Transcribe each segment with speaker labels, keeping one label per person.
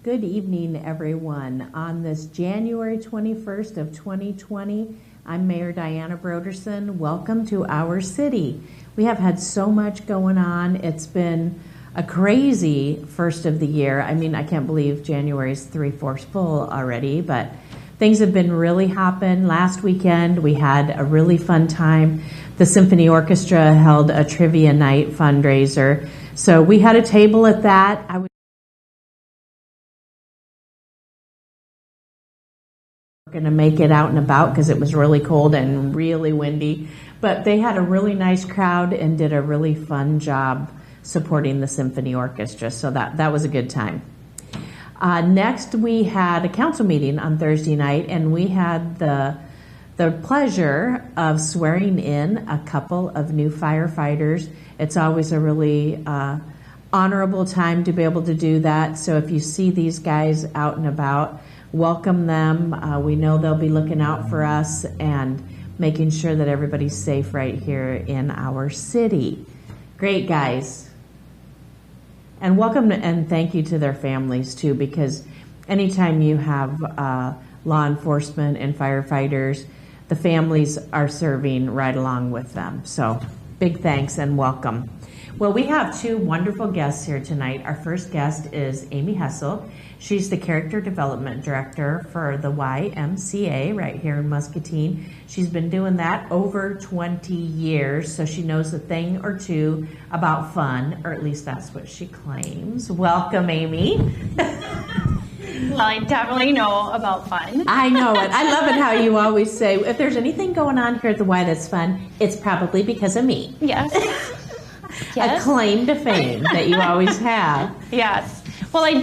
Speaker 1: Good evening, everyone. On this January 21st of 2020, I'm Mayor Diana Broderson. Welcome to our city. We have had so much going on. It's been a crazy first of the year. I mean, I can't believe January's 3/4 full already, but things have been really hopping. Last weekend, we had a really fun time. The Symphony Orchestra held a trivia night fundraiser. So we had a table at that. I was going to make it out and about because it was really cold and really windy. But they had a really nice crowd and did a really fun job supporting the Symphony Orchestra. So that was a good time. Next, we had a council meeting on Thursday night, and we had the pleasure of swearing in a couple of new firefighters. It's always a really honorable time to be able to do that. So if you see these guys out and about, welcome them. We know they'll be looking out for us and making sure that everybody's safe right here in our city. Great guys. And welcome and thank you to their families too, because anytime you have law enforcement and firefighters, the families are serving right along with them. So big thanks and welcome. Well, we have two wonderful guests here tonight. Our first guest is Amy Hessel. She's the Character Development Director for the YMCA right here in Muscatine. She's been doing that over 20 years, so she knows a thing or two about fun, or at least that's what she claims. Welcome, Amy.
Speaker 2: Well, I definitely know about fun.
Speaker 1: I know it. I love it how you always say, if there's anything going on here at the Y that's fun, it's probably because of me.
Speaker 2: Yes.
Speaker 1: Yes. A claim to fame that you always have.
Speaker 2: Yes. Well, I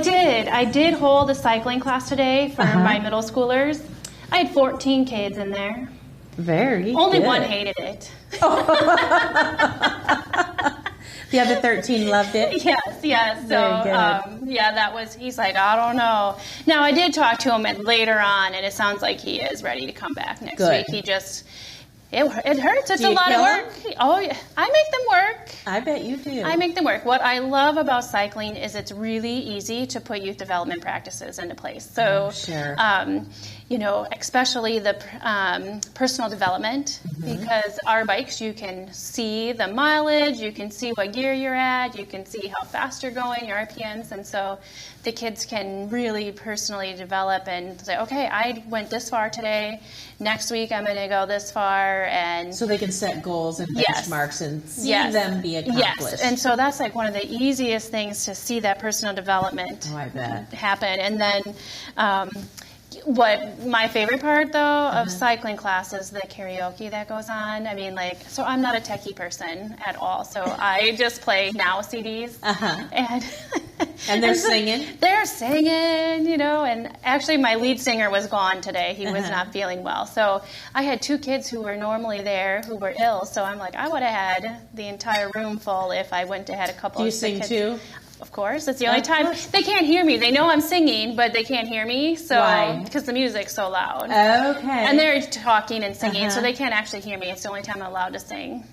Speaker 2: did hold a cycling class today for my middle schoolers. I had 14 kids in there.
Speaker 1: Very
Speaker 2: Only
Speaker 1: good.
Speaker 2: one hated it.
Speaker 1: The other 13 loved it?
Speaker 2: Yes. So, he's like, I don't know. Now, I did talk to him later on, and it sounds like he is ready to come back next week. He just... It hurts. It's a lot of work. Oh, yeah. I make them work.
Speaker 1: I bet you do.
Speaker 2: I make them work. What I love about cycling is it's really easy to put youth development practices into place. So, especially the personal development, because our bikes, you can see the mileage, you can see what gear you're at, you can see how fast you're going, your RPMs, and so the kids can really personally develop and say, okay, I went this far today, next week I'm going to go this far, and
Speaker 1: so they can set goals and benchmarks and see them be accomplished.
Speaker 2: Yes, and so that's like one of the easiest things to see that personal development happen. And then what my favorite part though of cycling class is the karaoke that goes on. I mean, so I'm not a techie person at all, so I just play Now CDs
Speaker 1: and they're singing.
Speaker 2: They're singing, and actually my lead singer was gone today. He was not feeling well. So I had two kids who were normally there who were ill. So I'm like, I would have had the entire room full if I went to had a couple of
Speaker 1: sing
Speaker 2: kids.
Speaker 1: Too?
Speaker 2: Of course. It's the only time. They can't hear me. They know I'm singing, but they can't hear me. So
Speaker 1: why?
Speaker 2: Because the music's so loud.
Speaker 1: Okay.
Speaker 2: And they're talking and singing, so they can't actually hear me. It's the only time I'm allowed to sing.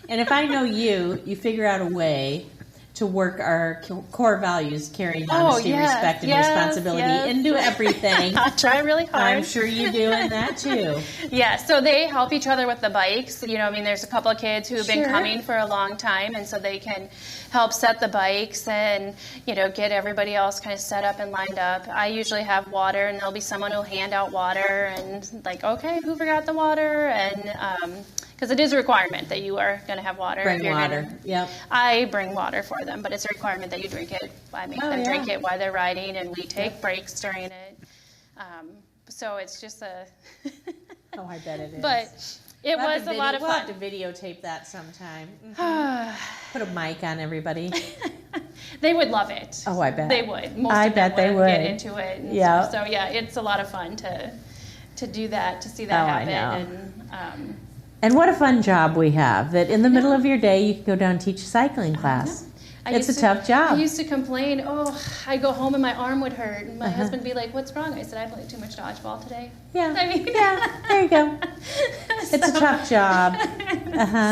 Speaker 1: And if I know you figure out a way to work our core values, caring, honesty, respect, and responsibility into everything.
Speaker 2: I try really hard.
Speaker 1: I'm sure you do in that too.
Speaker 2: Yeah, so they help each other with the bikes. There's a couple of kids who have been coming for a long time, and so they can help set the bikes and, get everybody else kind of set up and lined up. I usually have water, and there'll be someone who'll hand out water and okay, who forgot the water? And, because it is a requirement that you are going to have water.
Speaker 1: Bring water. Yep.
Speaker 2: I bring water for them, but it's a requirement that you drink it. I make them drink it while they're riding, and we take breaks during it. So it's just a...
Speaker 1: Oh, I bet it is.
Speaker 2: But it was a lot of fun.
Speaker 1: We'll have to videotape that sometime. Put a mic on everybody.
Speaker 2: They would love it.
Speaker 1: Oh, I bet.
Speaker 2: They would.
Speaker 1: I bet they would.
Speaker 2: Get into it. And so it's a lot of fun to do that, to see that happen.
Speaker 1: I know. And what a fun job we have, that in the middle of your day you can go down and teach a cycling class. It's a tough job.
Speaker 2: I used to complain, I'd go home and my arm would hurt. And my husband would be like, what's wrong? I said, I played too much dodgeball today.
Speaker 1: Yeah.
Speaker 2: I mean,
Speaker 1: yeah, there you go. It's a tough job.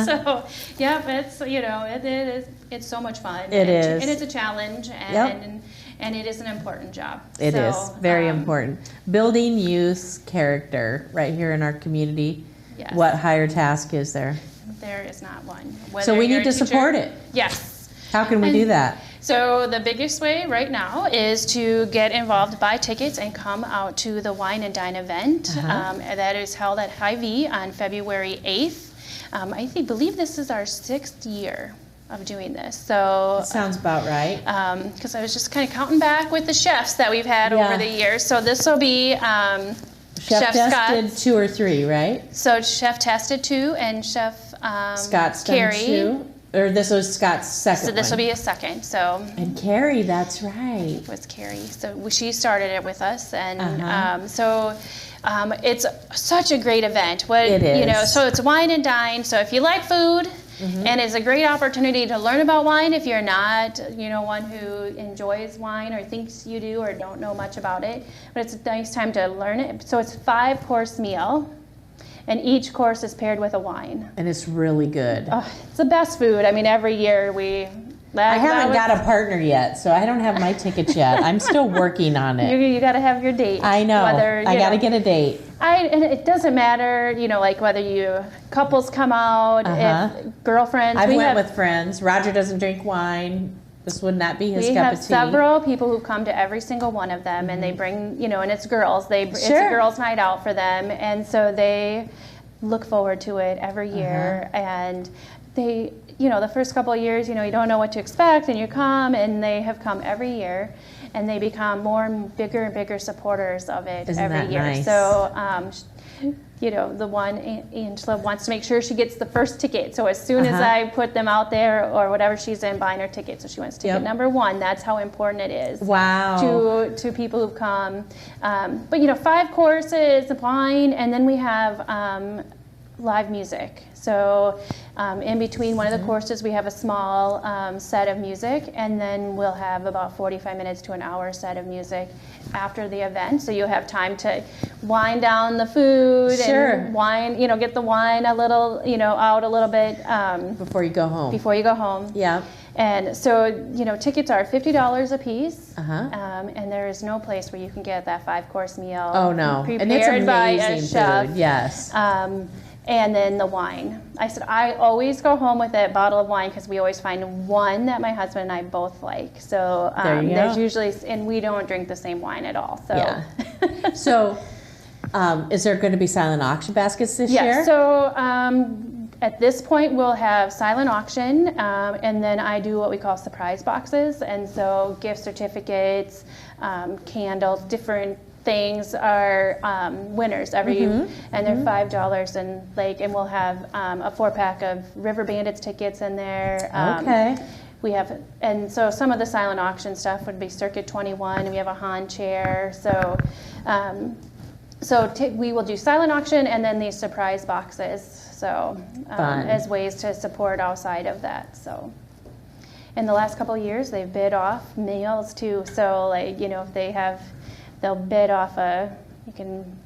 Speaker 2: So, yeah, but it's, it's so much fun.
Speaker 1: It is.
Speaker 2: And it's a challenge, and it is an important job.
Speaker 1: It is very important. Building youth character right here in our community.
Speaker 2: Yes.
Speaker 1: What higher task is there?
Speaker 2: There is not one.
Speaker 1: So we need to support it.
Speaker 2: Yes.
Speaker 1: How can we do that?
Speaker 2: So the biggest way right now is to get involved, buy tickets, and come out to the Wine and Dine event. That is held at Hy-Vee on February 8th. I believe this is our 6th year of doing this. So
Speaker 1: that sounds about right.
Speaker 2: Because I was just kind of counting back with the chefs that we've had over the years. So this will be
Speaker 1: Chef tested 2 or 3, right?
Speaker 2: So Chef tested 2, and Chef
Speaker 1: Scott's
Speaker 2: Carrie.
Speaker 1: done 2. Or this was Scott's second
Speaker 2: So this will be a second. So
Speaker 1: and Carrie, that's right.
Speaker 2: It was Carrie. So she started it with us, and it's such a great event.
Speaker 1: It is.
Speaker 2: So it's Wine and Dine. So if you like food, and it's a great opportunity to learn about wine if you're not, one who enjoys wine or thinks you do or don't know much about it. But it's a nice time to learn it. So it's a 5-course meal. And each course is paired with a wine.
Speaker 1: And it's really good.
Speaker 2: It's the best food. I mean, every year I
Speaker 1: haven't got a partner yet, so I don't have my tickets yet. I'm still working on it.
Speaker 2: You got to have your date.
Speaker 1: I know. I got to get a date.
Speaker 2: And it doesn't matter, like whether couples come out, if girlfriends.
Speaker 1: I went with friends. Roger doesn't drink wine. This would not be his cup of tea.
Speaker 2: We have several people who come to every single one of them, and they bring, and it's girls. It's a girls' night out for them, and so they look forward to it every year. And they, the first couple of years, you don't know what to expect, and you come, and they have come every year, and they become more and bigger supporters of it every year.
Speaker 1: Nice?
Speaker 2: So, the one, Angela wants to make sure she gets the first ticket. So as soon as I put them out there or whatever, she's in buying her ticket. So she wants ticket number 1. That's how important it is.
Speaker 1: Wow.
Speaker 2: To people who've come. But 5 courses, wine, and then we have live music. So in between one of the courses, we have a small set of music, and then we'll have about 45 minutes to an hour set of music after the event. So you'll have time to wind down the food and wine, get the wine a little, out a little bit.
Speaker 1: Before you go home.
Speaker 2: Before you go home.
Speaker 1: Yeah.
Speaker 2: And so, tickets are $50 a piece, and there is no place where you can get that 5-course meal.
Speaker 1: Oh, no.
Speaker 2: Prepared
Speaker 1: and it's amazing
Speaker 2: by a chef.
Speaker 1: Food. Yes.
Speaker 2: And then the wine. I said, I always go home with a bottle of wine because we always find one that my husband and I both like. So there's usually, and we don't drink the same wine at all. So,
Speaker 1: yeah. So is there going to be silent auction baskets this year?
Speaker 2: Yeah. So at this point, we'll have silent auction, and then I do what we call surprise boxes. And so gift certificates, candles, different things are winners every and they're $5 and we'll have a 4-pack of River Bandits tickets in there. We have, and so some of the silent auction stuff would be Circuit 21. We have a Han chair. So we will do silent auction and then these surprise boxes. So as ways to support outside of that. So in the last couple of years, they've bid off meals too. So if they have, they'll bid off you can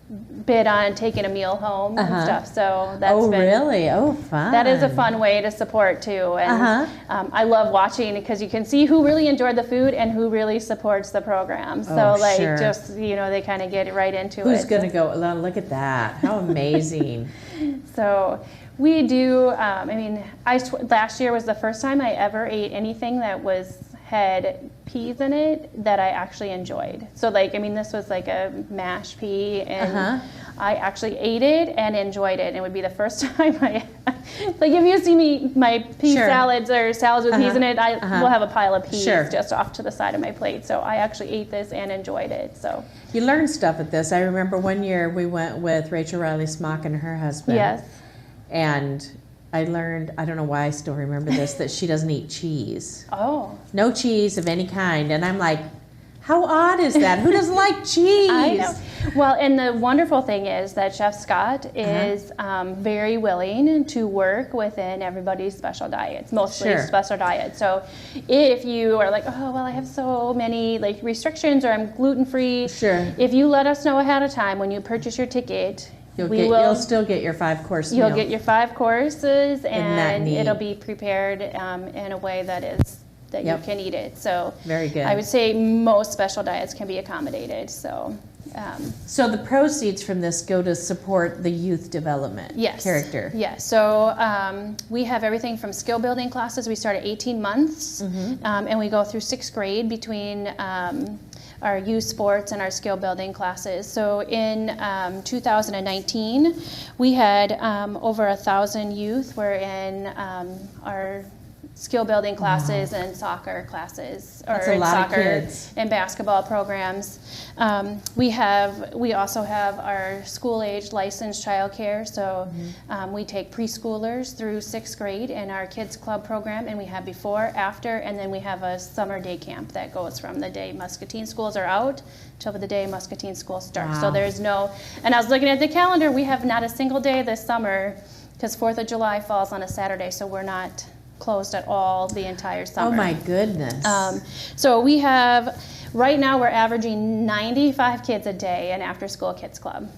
Speaker 2: bid on taking a meal home and stuff. So that's
Speaker 1: really? Oh, fun.
Speaker 2: That is a fun way to support too. And I love watching because you can see who really enjoyed the food and who really supports the program. So just, they kind of get right into it.
Speaker 1: Who's going to go, look at that. How amazing.
Speaker 2: So we do, last year was the first time I ever ate anything that had peas in it that I actually enjoyed. So this was like a mashed pea and I actually ate it and enjoyed it. And it would be the first time if you see my pea salads or salads with peas in it, I will have a pile of peas just off to the side of my plate. So I actually ate this and enjoyed it. So
Speaker 1: you learn stuff at this. I remember one year we went with Rachel Riley Smock and her husband.
Speaker 2: Yes.
Speaker 1: And I learned, I don't know why I still remember this, that she doesn't eat cheese.
Speaker 2: Oh.
Speaker 1: No cheese of any kind. And I'm like, How odd is that? Who doesn't like cheese?
Speaker 2: I know. Well, and the wonderful thing is that Chef Scott is very willing to work within everybody's special diets, mostly special diets. So if you are like, oh, well, I have so many like restrictions or I'm gluten-free, if you let us know ahead of time when you purchase your ticket,
Speaker 1: you'll still get your 5-course meal.
Speaker 2: You'll get your 5 courses, and it'll be prepared in a way that you can eat it. So
Speaker 1: very good.
Speaker 2: I would say most special diets can be accommodated. So
Speaker 1: the proceeds from this go to support the youth development character.
Speaker 2: Yes. So we have everything from skill building classes. We start at 18 months, and we go through 6th grade between our youth sports and our skill building classes. So in 2019, we had over 1,000 youth were in our skill building classes and soccer classes, or soccer and basketball programs. We also have our school age licensed childcare. So we take preschoolers through 6th grade in our kids club program, and we have before, after, and then we have a summer day camp that goes from the day Muscatine schools are out till the day Muscatine schools start. Wow. So there's no, and I was looking at the calendar, we have not a single day this summer because 4th of July falls on a Saturday, so we're not closed at all the entire summer.
Speaker 1: Oh my goodness.
Speaker 2: So we have, right now we're averaging 95 kids a day in after school kids club.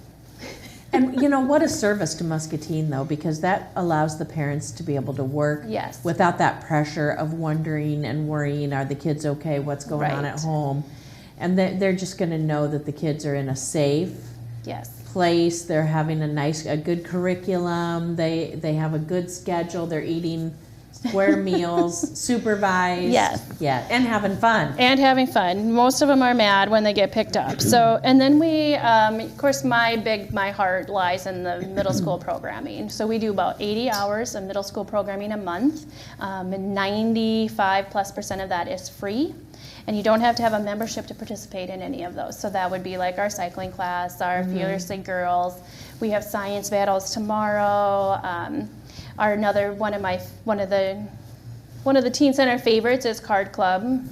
Speaker 1: And what a service to Muscatine though, because that allows the parents to be able to work without that pressure of wondering and worrying, are the kids okay, what's going on at home? And they're just going to know that the kids are in a safe place. They're having a good curriculum. They have a good schedule. They're eating square meals, supervised. And having fun.
Speaker 2: And having fun. Most of them are mad when they get picked up. So, and then we, of course, my heart lies in the middle school programming. So we do about 80 hours of middle school programming a month. And 95+% of that is free. And you don't have to have a membership to participate in any of those. So that would be like our cycling class, our Fearlessly Girls. We have science battles tomorrow. One of the teen center favorites is Card Club,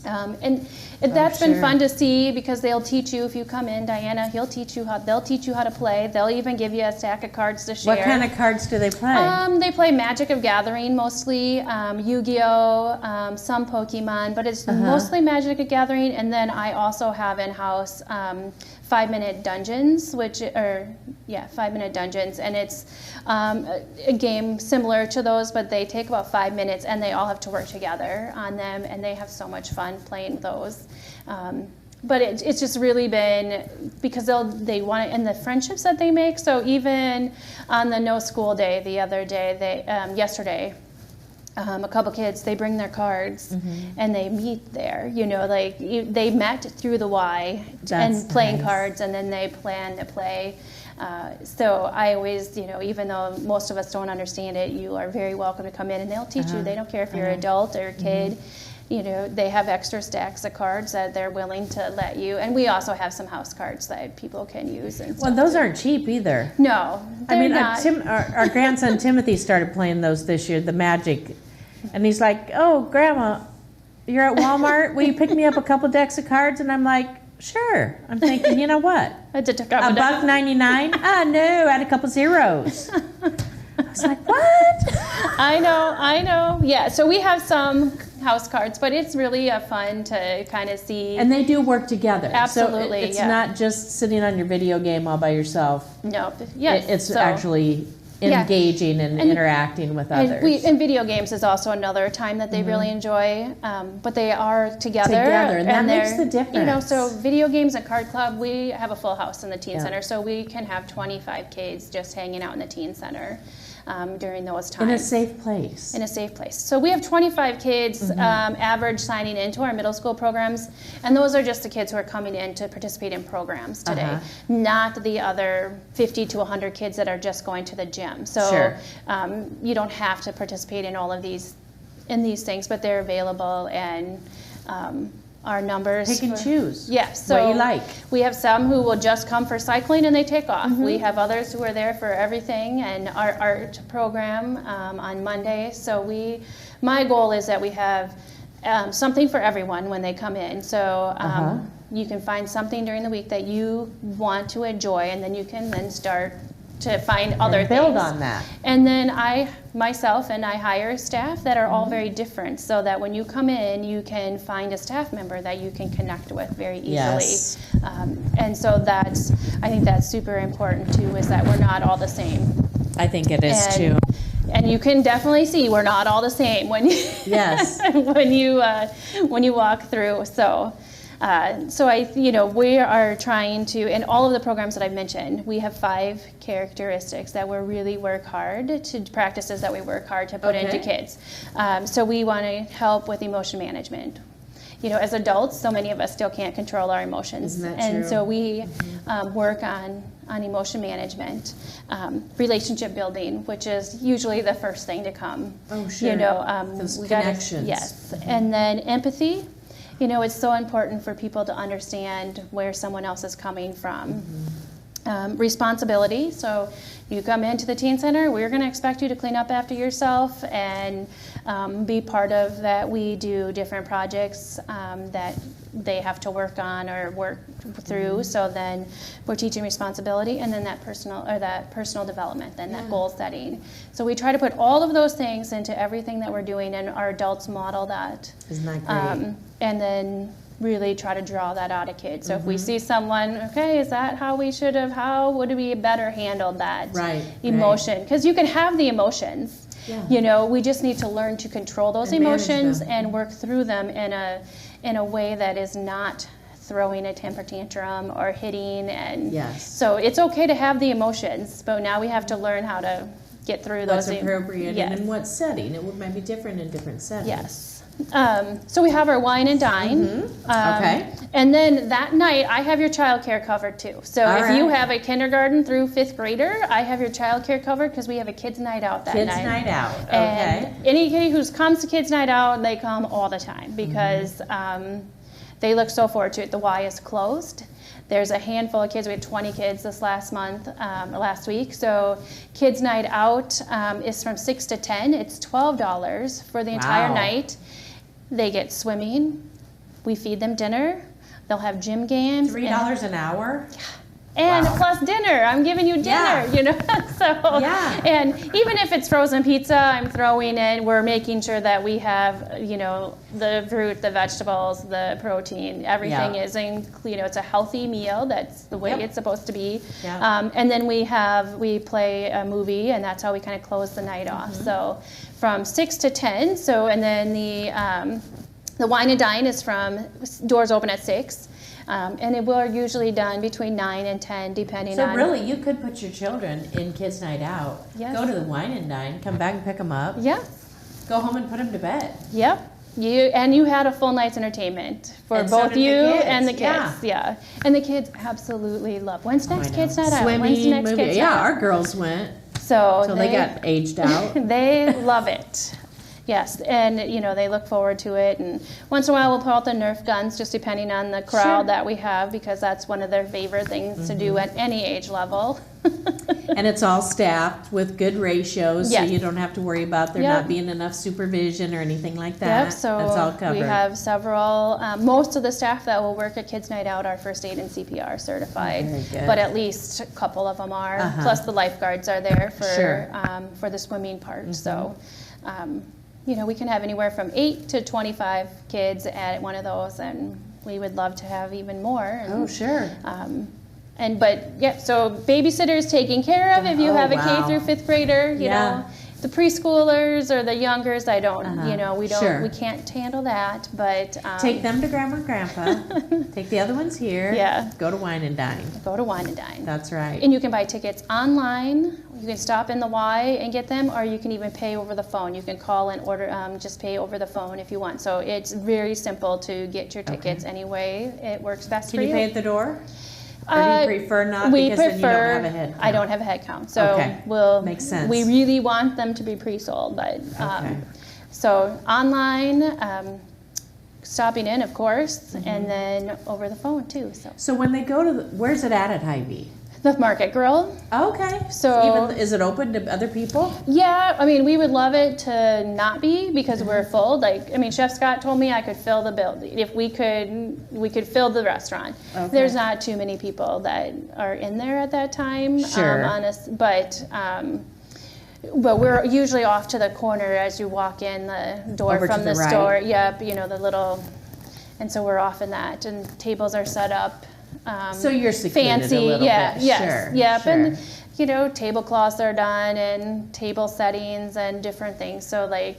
Speaker 2: and that's been fun to see because they'll teach you, if you come in, Diana, they'll teach you how to play. They'll even give you a stack of cards to share.
Speaker 1: What kind of cards do they play?
Speaker 2: They play Magic of Gathering mostly, Yu-Gi-Oh, some Pokemon, but it's mostly Magic of Gathering. And then I also have in-house 5-minute dungeons, 5-minute dungeons, and it's a game similar to those, but they take about 5 minutes, and they all have to work together on them, and they have so much fun playing those. But it's just really been because they want it, and the friendships that they make. So even on the no school day the other day, yesterday. A couple kids, they bring their cards and they meet there. They met through the Y and playing cards, and then they plan to play. So I always, even though most of us don't understand it, you are very welcome to come in, and they'll teach you. They don't care if you're an adult or a kid. They have extra stacks of cards that they're willing to let you. And we also have some house cards that people can use.
Speaker 1: Well, those aren't cheap either.
Speaker 2: No, they're not.
Speaker 1: Our grandson Timothy started playing those this year, the Magic. And he's like, oh, Grandma, you're at Walmart. Will you pick me up a couple decks of cards? And I'm like, sure. I'm thinking, you know what? $1.99? No, add a couple zeros. I was like, what?
Speaker 2: I know. Yeah, so we have some house cards, but it's really fun to kind of see.
Speaker 1: And they do work together.
Speaker 2: Absolutely,
Speaker 1: so it's not just sitting on your video game all by yourself.
Speaker 2: No, yes.
Speaker 1: It's actually engaging and interacting with others.
Speaker 2: And video games is also another time that they really enjoy, but they are together.
Speaker 1: And that makes the difference.
Speaker 2: So video games at Card Club, we have a full house in the teen center, so we can have 25 kids just hanging out in the teen center during those times.
Speaker 1: In a safe place.
Speaker 2: In a safe place. So we have 25 kids average signing into our middle school programs, and those are just the kids who are coming in to participate in programs today, not the other 50 to 100 kids that are just going to the gym. So you don't have to participate in all of these things, but they're available, and our numbers.
Speaker 1: Pick and choose.
Speaker 2: So
Speaker 1: what you like.
Speaker 2: We have some who will just come for cycling and they take off. We have others who are there for everything, and our art program on Monday. So my goal is that we have something for everyone when they come in. So you can find something during the week that you want to enjoy, and then you can then start to find other things.
Speaker 1: Build on that.
Speaker 2: And then I hire staff that are all very different, so that when you come in, you can find a staff member that you can connect with very easily.
Speaker 1: Yes.
Speaker 2: And so I think that's super important too, is that we're not all the same.
Speaker 1: I think it is too.
Speaker 2: And you can definitely see we're not all the same when
Speaker 1: yes.
Speaker 2: when you walk through. So we are trying to, in all of the programs that I've mentioned, we have 5 characteristics that we really work hard to, practices that we work hard to put into kids. So we want to help with emotion management. As adults, so many of us still can't control our emotions.
Speaker 1: Isn't that
Speaker 2: and
Speaker 1: true?
Speaker 2: so we work on emotion management, relationship building, which is usually the first thing to come.
Speaker 1: Oh, sure. Those connections.
Speaker 2: Yes. And then empathy. It's so important for people to understand where someone else is coming from. Responsibility. So you come into the teen center, we're going to expect you to clean up after yourself and be part of that. We do different projects that they have to work on or work through. So then we're teaching responsibility, and then that personal development, then that goal setting. So we try to put all of those things into everything that we're doing, and our adults model that.
Speaker 1: Isn't that great?
Speaker 2: And then really try to draw that out of kids. So if we see someone, is that how would we better handle that emotion? Because you can have the emotions. Yeah. We just need to learn to control those emotions and work through them in a way that is not throwing a temper tantrum or hitting. And so it's okay to have the emotions, but now we have to learn how to get through those.
Speaker 1: What's appropriate and in what setting? It might be different in different settings.
Speaker 2: Yes. So we have our wine and dine. And then that night, I have your child care covered too. So if you have a kindergarten through 5th grader, I have your child care covered because we have a kids' night out that night.
Speaker 1: Kids' night out,
Speaker 2: And any kid who comes to kids' night out, they come all the time because they look so forward to it. The Y is closed. There's a handful of kids. We had 20 kids this last week. So kids' night out is from 6 to 10. It's $12 for the entire night. They get swimming. We feed them dinner. They'll have gym games.
Speaker 1: $3 an hour?
Speaker 2: And plus dinner. I'm giving you dinner, And even if it's frozen pizza, I'm throwing in, we're making sure that we have, the fruit, the vegetables, the protein, everything is in, it's a healthy meal. That's the way it's supposed to be. And then we play a movie, and that's how we kind of close the night off. So from 6 to 10. So, and then the wine and dine is doors open at 6. And it will usually done between 9 and 10, depending on.
Speaker 1: So really, you could put your children in kids' night out.
Speaker 2: Yes.
Speaker 1: Go to the wine and dine, come back and pick them up.
Speaker 2: Yes.
Speaker 1: Go home and put them to bed.
Speaker 2: Yep. You had a full night's entertainment for both you and the kids. Yeah. And the kids absolutely love. When's next kids' night out? When's next
Speaker 1: movie.
Speaker 2: Kids'
Speaker 1: night out?
Speaker 2: Our
Speaker 1: girls went.
Speaker 2: So
Speaker 1: they got aged out.
Speaker 2: They love it. Yes, and they look forward to it. And once in a while, we'll pull out the Nerf guns, just depending on the crowd that we have, because that's one of their favorite things to do at any age level.
Speaker 1: And it's all staffed with good ratios, so you don't have to worry about there not being enough supervision or anything like that.
Speaker 2: Yep, so
Speaker 1: that's all covered.
Speaker 2: We have several. Most of the staff that will work at Kids Night Out are first aid and CPR certified, but at least a couple of them are. Plus, the lifeguards are there for the swimming part. So. We can have anywhere from 8 to 25 kids at one of those, and we would love to have even more. And, so babysitters taken care of if you have a K through 5th grader, you know. The preschoolers or the youngers, I don't, we can't handle that, but.
Speaker 1: Take them to Grandma and Grandpa. Take the other ones here.
Speaker 2: Yeah.
Speaker 1: Go to Wine and Dine.
Speaker 2: Go to Wine and Dine.
Speaker 1: That's right.
Speaker 2: And you can buy tickets online. You can stop in the Y and get them, or you can even pay over the phone. You can call and order, just pay over the phone if you want. So it's very simple to get your tickets any way it works best for you.
Speaker 1: Can you pay at the door? Or do you prefer not because then you don't have a head count?
Speaker 2: I don't have a head count. So
Speaker 1: makes sense.
Speaker 2: We really want them to be pre-sold, but so online, stopping in, of course, and then over the phone too. So
Speaker 1: when they go to where's it at Hy-Vee?
Speaker 2: The Market Grill.
Speaker 1: Okay.
Speaker 2: So
Speaker 1: even, is it open to other people?
Speaker 2: Yeah, I mean, we would love it to not be because we're full. Like, I mean, Chef Scott told me I could fill the bill. If we could fill the restaurant.
Speaker 1: Okay.
Speaker 2: There's not too many people that are in there at that time.
Speaker 1: Sure.
Speaker 2: But we're usually off to the corner as you walk in the door
Speaker 1: Over
Speaker 2: from
Speaker 1: to
Speaker 2: the
Speaker 1: the
Speaker 2: store.
Speaker 1: right.
Speaker 2: Yep, the little, and so we're off in that, and tables are set up.
Speaker 1: So you're secluded
Speaker 2: fancy,
Speaker 1: a little
Speaker 2: yeah,
Speaker 1: bit.
Speaker 2: yes,
Speaker 1: Sure,
Speaker 2: yep,
Speaker 1: sure.
Speaker 2: and tablecloths are done and table settings and different things. So like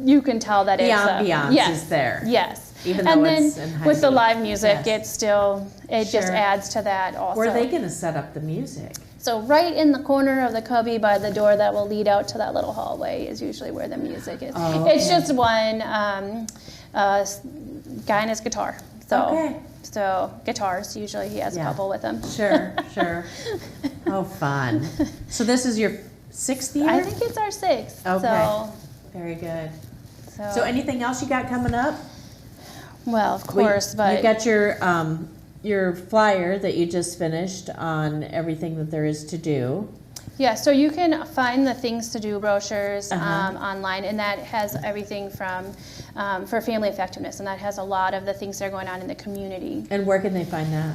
Speaker 2: you can tell that
Speaker 1: The
Speaker 2: it's
Speaker 1: ambiance is there.
Speaker 2: Yes,
Speaker 1: Even
Speaker 2: and
Speaker 1: though
Speaker 2: then
Speaker 1: it's in high
Speaker 2: with the
Speaker 1: heat.
Speaker 2: live music,
Speaker 1: Yes.
Speaker 2: it just
Speaker 1: Sure.
Speaker 2: adds to that also.
Speaker 1: Where are they going to set up the music?
Speaker 2: So right in the corner of the cubby by the door that will lead out to that little hallway is usually where the music is.
Speaker 1: Oh,
Speaker 2: It's
Speaker 1: okay.
Speaker 2: just one guy and his guitar. So,
Speaker 1: Okay.
Speaker 2: So guitars, usually he has a
Speaker 1: Yeah.
Speaker 2: couple with him.
Speaker 1: Sure, sure. Oh, fun. So this is your 6th year?
Speaker 2: I think it's our 6th.
Speaker 1: Okay.
Speaker 2: So,
Speaker 1: Very good. So anything else you got coming up?
Speaker 2: well, of course, but
Speaker 1: You got your flyer that you just finished on everything that there is to do.
Speaker 2: yeah, so you can find the things to do brochures
Speaker 1: Uh-huh.
Speaker 2: online, and that has everything from for family effectiveness, and that has a lot of the things that are going on in the community.
Speaker 1: And where can they find that?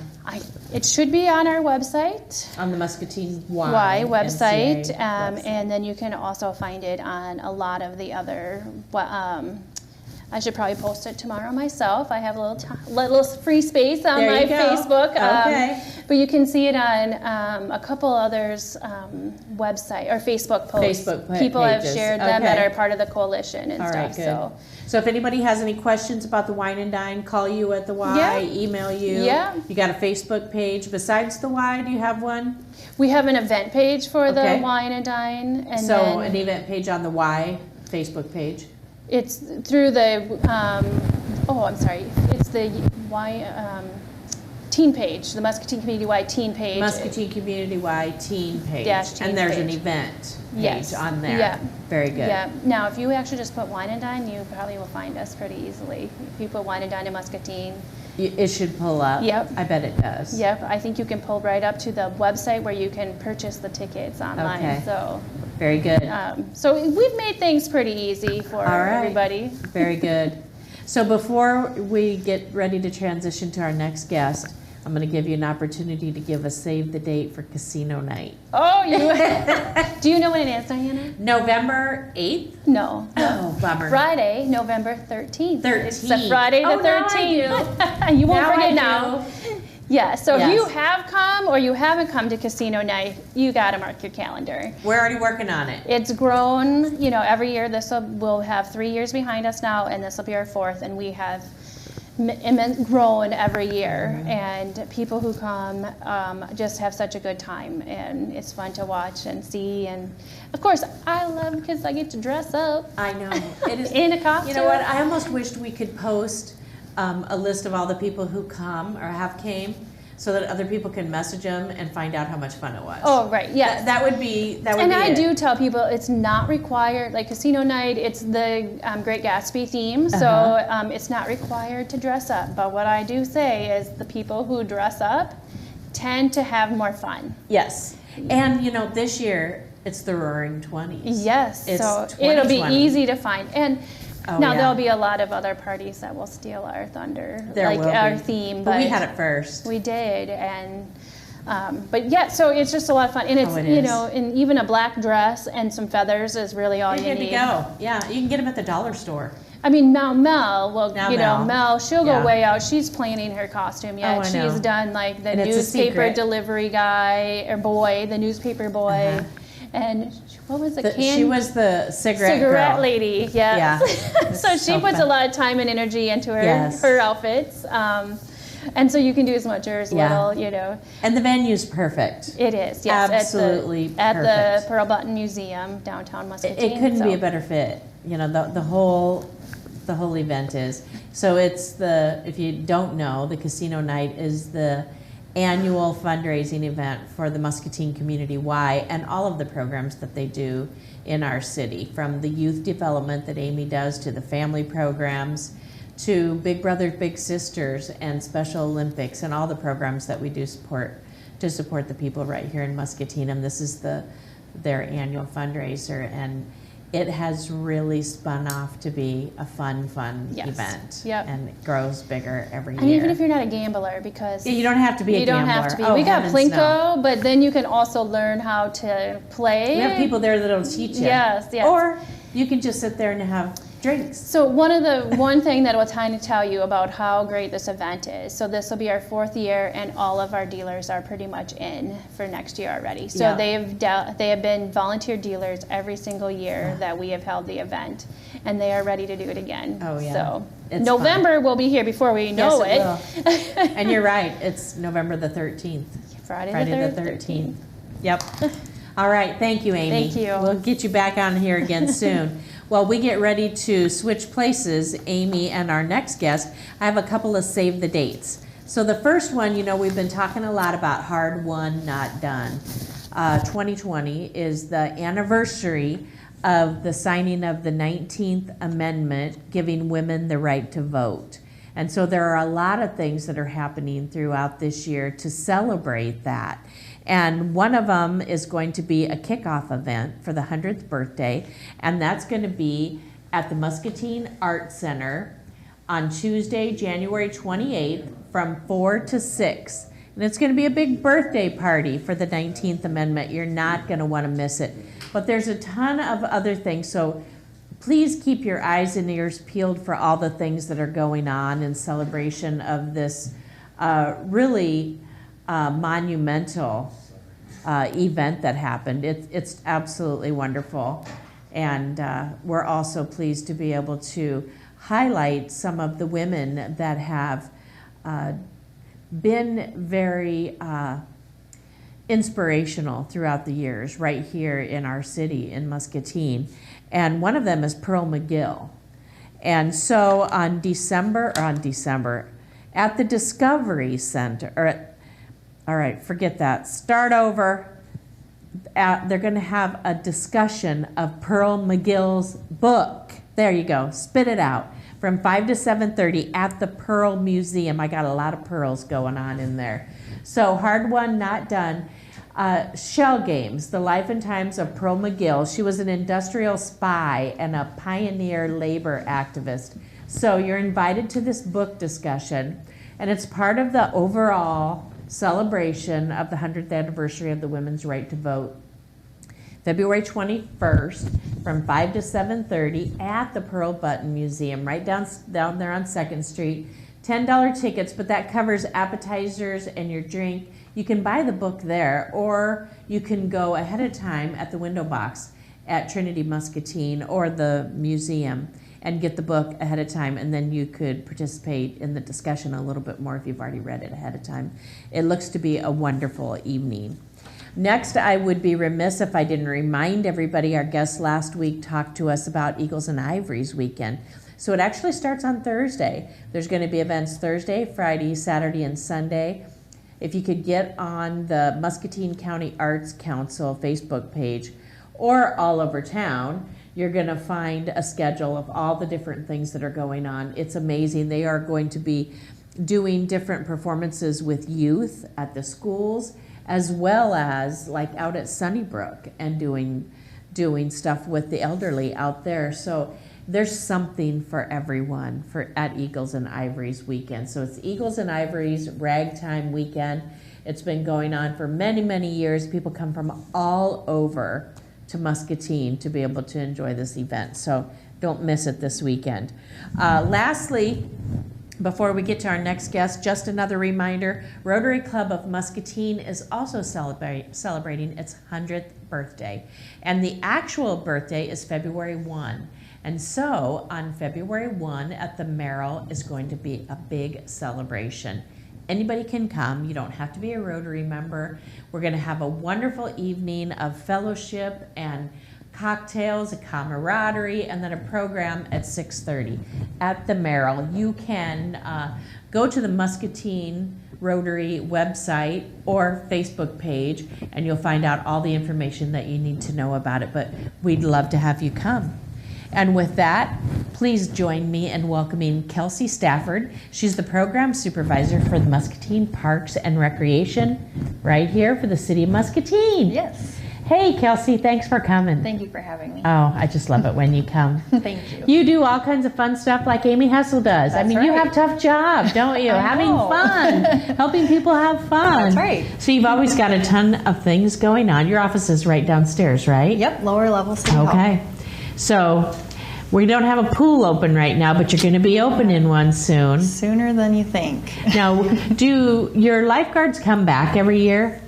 Speaker 2: It should be on our website.
Speaker 1: On the Muscatine
Speaker 2: Y website,
Speaker 1: MCA website.
Speaker 2: and then you can also find it on a lot of the other. I should probably post it tomorrow myself. I have a little free space on
Speaker 1: There
Speaker 2: my
Speaker 1: you go.
Speaker 2: Facebook.
Speaker 1: Okay.
Speaker 2: But you can see it on a couple others' website or Facebook posts. People have
Speaker 1: pages.
Speaker 2: shared them that
Speaker 1: Okay.
Speaker 2: are part of the coalition and
Speaker 1: All
Speaker 2: stuff.
Speaker 1: right, good. So if anybody has any questions about the Wine and Dine, call you at the Y,
Speaker 2: Yeah.
Speaker 1: email you.
Speaker 2: Yeah.
Speaker 1: You got a Facebook page besides the Y? Do you have one?
Speaker 2: We have an event page for
Speaker 1: Okay.
Speaker 2: the Wine and Dine, and
Speaker 1: So
Speaker 2: then
Speaker 1: an event page on the Y Facebook page.
Speaker 2: it's through the, it's the teen page, the Muscatine Community Wide teen page.
Speaker 1: Muscatine Community Y Teen page.
Speaker 2: Dash teen
Speaker 1: and there's an
Speaker 2: page.
Speaker 1: event page
Speaker 2: Yes.
Speaker 1: on there.
Speaker 2: Yeah.
Speaker 1: Very good.
Speaker 2: Yeah. Now, if you actually just put Wine and Dine, you probably will find us pretty easily. If you put Wine and Dine in Muscatine,
Speaker 1: It should pull up.
Speaker 2: Yep.
Speaker 1: I bet it does.
Speaker 2: yep, I think you can pull right up to the website where you can purchase the tickets online.
Speaker 1: Okay.
Speaker 2: So,
Speaker 1: Very good.
Speaker 2: so we've made things pretty easy for
Speaker 1: All right.
Speaker 2: everybody.
Speaker 1: Very good. So before we get ready to transition to our next guest, I'm going to give you an opportunity to give a save the date for casino night.
Speaker 2: Oh, do you know when it is, Diana?
Speaker 1: November 8th?
Speaker 2: No.
Speaker 1: Oh, bummer.
Speaker 2: Friday, November 13th.
Speaker 1: 13th.
Speaker 2: It's the Friday the
Speaker 1: Oh, now I
Speaker 2: 13th. You won't
Speaker 1: Now
Speaker 2: forget
Speaker 1: I
Speaker 2: now. Yeah, so
Speaker 1: Yes.
Speaker 2: if you have come or you haven't come to casino night, you got to mark your calendar.
Speaker 1: We're already working on it.
Speaker 2: It's grown, every year. We'll have 3 years behind us now, and this will be our 4th, and we have grown every year, and people who come just have such a good time, and it's fun to watch and see. And of course, I love because I get to dress up.
Speaker 1: I know. It is.
Speaker 2: In a costume.
Speaker 1: You know what? I almost wished we could post a list of all the people who come or have came, so that other people can message them and find out how much fun it was.
Speaker 2: Oh, right, yes.
Speaker 1: That would be.
Speaker 2: And I
Speaker 1: it.
Speaker 2: do tell people it's not required, like casino night, it's the Great Gatsby theme, so
Speaker 1: Uh-huh.
Speaker 2: it's not required to dress up. But what I do say is the people who dress up tend to have more fun.
Speaker 1: Yes. And this year it's the Roaring 20s.
Speaker 2: Yes,
Speaker 1: It's
Speaker 2: so it'll be
Speaker 1: 2020.
Speaker 2: easy to find. And
Speaker 1: Oh,
Speaker 2: now
Speaker 1: yeah.
Speaker 2: there'll be a lot of other parties that will steal our thunder,
Speaker 1: There
Speaker 2: like
Speaker 1: will
Speaker 2: our
Speaker 1: be.
Speaker 2: theme.
Speaker 1: But we had it first.
Speaker 2: We did, and but yeah, so it's just a lot of fun, and it's
Speaker 1: it is.
Speaker 2: and even a black dress and some feathers is really all
Speaker 1: You're
Speaker 2: you
Speaker 1: good
Speaker 2: need.
Speaker 1: to go. Yeah, you can get them at the dollar store.
Speaker 2: I mean, Mel, well,
Speaker 1: Now
Speaker 2: Mel, she'll
Speaker 1: Yeah.
Speaker 2: go way out. She's planning her costume yet.
Speaker 1: Oh, I know.
Speaker 2: She's done like the
Speaker 1: And it's a
Speaker 2: newspaper
Speaker 1: secret.
Speaker 2: delivery guy or boy, the newspaper boy,
Speaker 1: Uh-huh.
Speaker 2: and what was the
Speaker 1: She was the cigarette girl.
Speaker 2: lady. Yes.
Speaker 1: Yeah.
Speaker 2: So
Speaker 1: It's
Speaker 2: she
Speaker 1: so
Speaker 2: puts
Speaker 1: fun.
Speaker 2: a lot of time and energy into her
Speaker 1: Yes.
Speaker 2: her outfits. And so you can do as much or as
Speaker 1: Yeah.
Speaker 2: little,
Speaker 1: And the venue's perfect.
Speaker 2: It is, yes.
Speaker 1: Absolutely
Speaker 2: at the
Speaker 1: perfect.
Speaker 2: Pearl Button Museum, downtown Muscatine.
Speaker 1: It couldn't be a
Speaker 2: so.
Speaker 1: better fit. The whole event is. So if you don't know, the casino night is the annual fundraising event for the Muscatine Community Y and all of the programs that they do in our city, from the youth development that Amy does to the family programs to Big Brothers Big Sisters and Special Olympics and all the programs that we do support to support the people right here in Muscatine. And this is their annual fundraiser, and it has really spun off to be a fun event.
Speaker 2: Yep.
Speaker 1: And it grows bigger every year.
Speaker 2: And even if you're not a gambler, because
Speaker 1: you don't have to be a gambler.
Speaker 2: You don't have to be.
Speaker 1: Oh,
Speaker 2: we got Plinko,
Speaker 1: no.
Speaker 2: but then you can also learn how to play.
Speaker 1: We have people there that'll teach you.
Speaker 2: Yes, yes.
Speaker 1: Or you can just sit there and have drinks.
Speaker 2: So one thing that I was trying to tell you about how great this event is. So this will be our 4th year, and all of our dealers are pretty much in for next year already. So they have been volunteer dealers every single year that we have held the event, and they are ready to do it again.
Speaker 1: Oh yeah.
Speaker 2: So
Speaker 1: it's
Speaker 2: November
Speaker 1: fun.
Speaker 2: will be here before we know it.
Speaker 1: Will. And you're right. It's November the 13th.
Speaker 2: Friday the 13th.
Speaker 1: Yep. All right. Thank you, Amy.
Speaker 2: Thank you.
Speaker 1: We'll get you back on here again soon. While we get ready to switch places, Amy and our next guest, I have a couple of save the dates. So the first one, we've been talking a lot about hard won, not done. 2020 is the anniversary of the signing of the 19th Amendment, giving women the right to vote. And so there are a lot of things that are happening throughout this year to celebrate that. And one of them is going to be a kickoff event for the 100th birthday, and that's going to be at the Muscatine Art Center on Tuesday, January 28th from 4 to 6. And it's going to be a big birthday party for the 19th Amendment. You're not going to want to miss it. But there's a ton of other things, so please keep your eyes and ears peeled for all the things that are going on in celebration of this really monumental event that happened. It's absolutely wonderful. And we're also pleased to be able to highlight some of the women that have been very inspirational throughout the years right here in our city in Muscatine. And one of them is Pearl McGill. And so on December, at the Discovery Center, all right, forget that. Start over. They're going to have a discussion of Pearl McGill's book. There you go. Spit it out. From 5 to 7:30 at the Pearl Museum. I got a lot of pearls going on in there. So hard won, not done. Shell Games, the life and times of Pearl McGill. She was an industrial spy and a pioneer labor activist. So you're invited to this book discussion, and it's part of the overall celebration of the 100th anniversary of the women's right to vote. February 21st from 5 to 7:30 at the Pearl Button Museum, right down there on 2nd Street. $10 tickets, but that covers appetizers and your drink. You can buy the book there, or you can go ahead of time at the window box at Trinity Muscatine or the museum and get the book ahead of time, and then you could participate in the discussion a little bit more if you've already read it ahead of time. It looks to be a wonderful evening. Next, I would be remiss if I didn't remind everybody our guest last week talked to us about Eagles and Ivories weekend. So it actually starts on Thursday. There's going to be events Thursday, Friday, Saturday, and Sunday. If you could get on the Muscatine County Arts Council Facebook page or all over town, you're going to find a schedule of all the different things that are going on. It's amazing. They are going to be doing different performances with youth at the schools, as well as like out at Sunnybrook and doing stuff with the elderly out there. So there's something for everyone at Eagles and Ivories weekend. So it's Eagles and Ivories Ragtime weekend. It's been going on for many, many years. People come from all over to Muscatine to be able to enjoy this event. So don't miss it this weekend. Lastly, before we get to our next guest, just another reminder, Rotary Club of Muscatine is also celebrating its 100th birthday. And the actual birthday is February 1. And so on February 1 at the Merrill is going to be a big celebration. Anybody can come. You don't have to be a Rotary member. We're going to have a wonderful evening of fellowship and cocktails, a camaraderie, and then a program at 6:30 at the Merrill. You can go to the Muscatine Rotary website or Facebook page, and you'll find out all the information that you need to know about it. But we'd love to have you come. And with that, please join me in welcoming Kelsey Stafford. She's the program supervisor for the Muscatine Parks and Recreation. right here for the city of Muscatine.
Speaker 3: Yes.
Speaker 1: Hey, Kelsey, thanks for coming.
Speaker 3: Thank you for having me.
Speaker 1: Oh, I just love it when you come.
Speaker 3: Thank you.
Speaker 1: You do all kinds of fun stuff like Amy Hessel does.
Speaker 3: That's
Speaker 1: you
Speaker 3: right.
Speaker 1: have a tough job, don't you?
Speaker 3: I
Speaker 1: Having
Speaker 3: know.
Speaker 1: fun, helping people have fun.
Speaker 3: That's right.
Speaker 1: So you've always got a ton of things going on. Your office is right downstairs, right?
Speaker 3: Yep, lower level city hall.
Speaker 1: Okay. So we don't have a pool open right now, but you're going to be opening one soon.
Speaker 3: Sooner than you think.
Speaker 1: Now, do your lifeguards come back every year?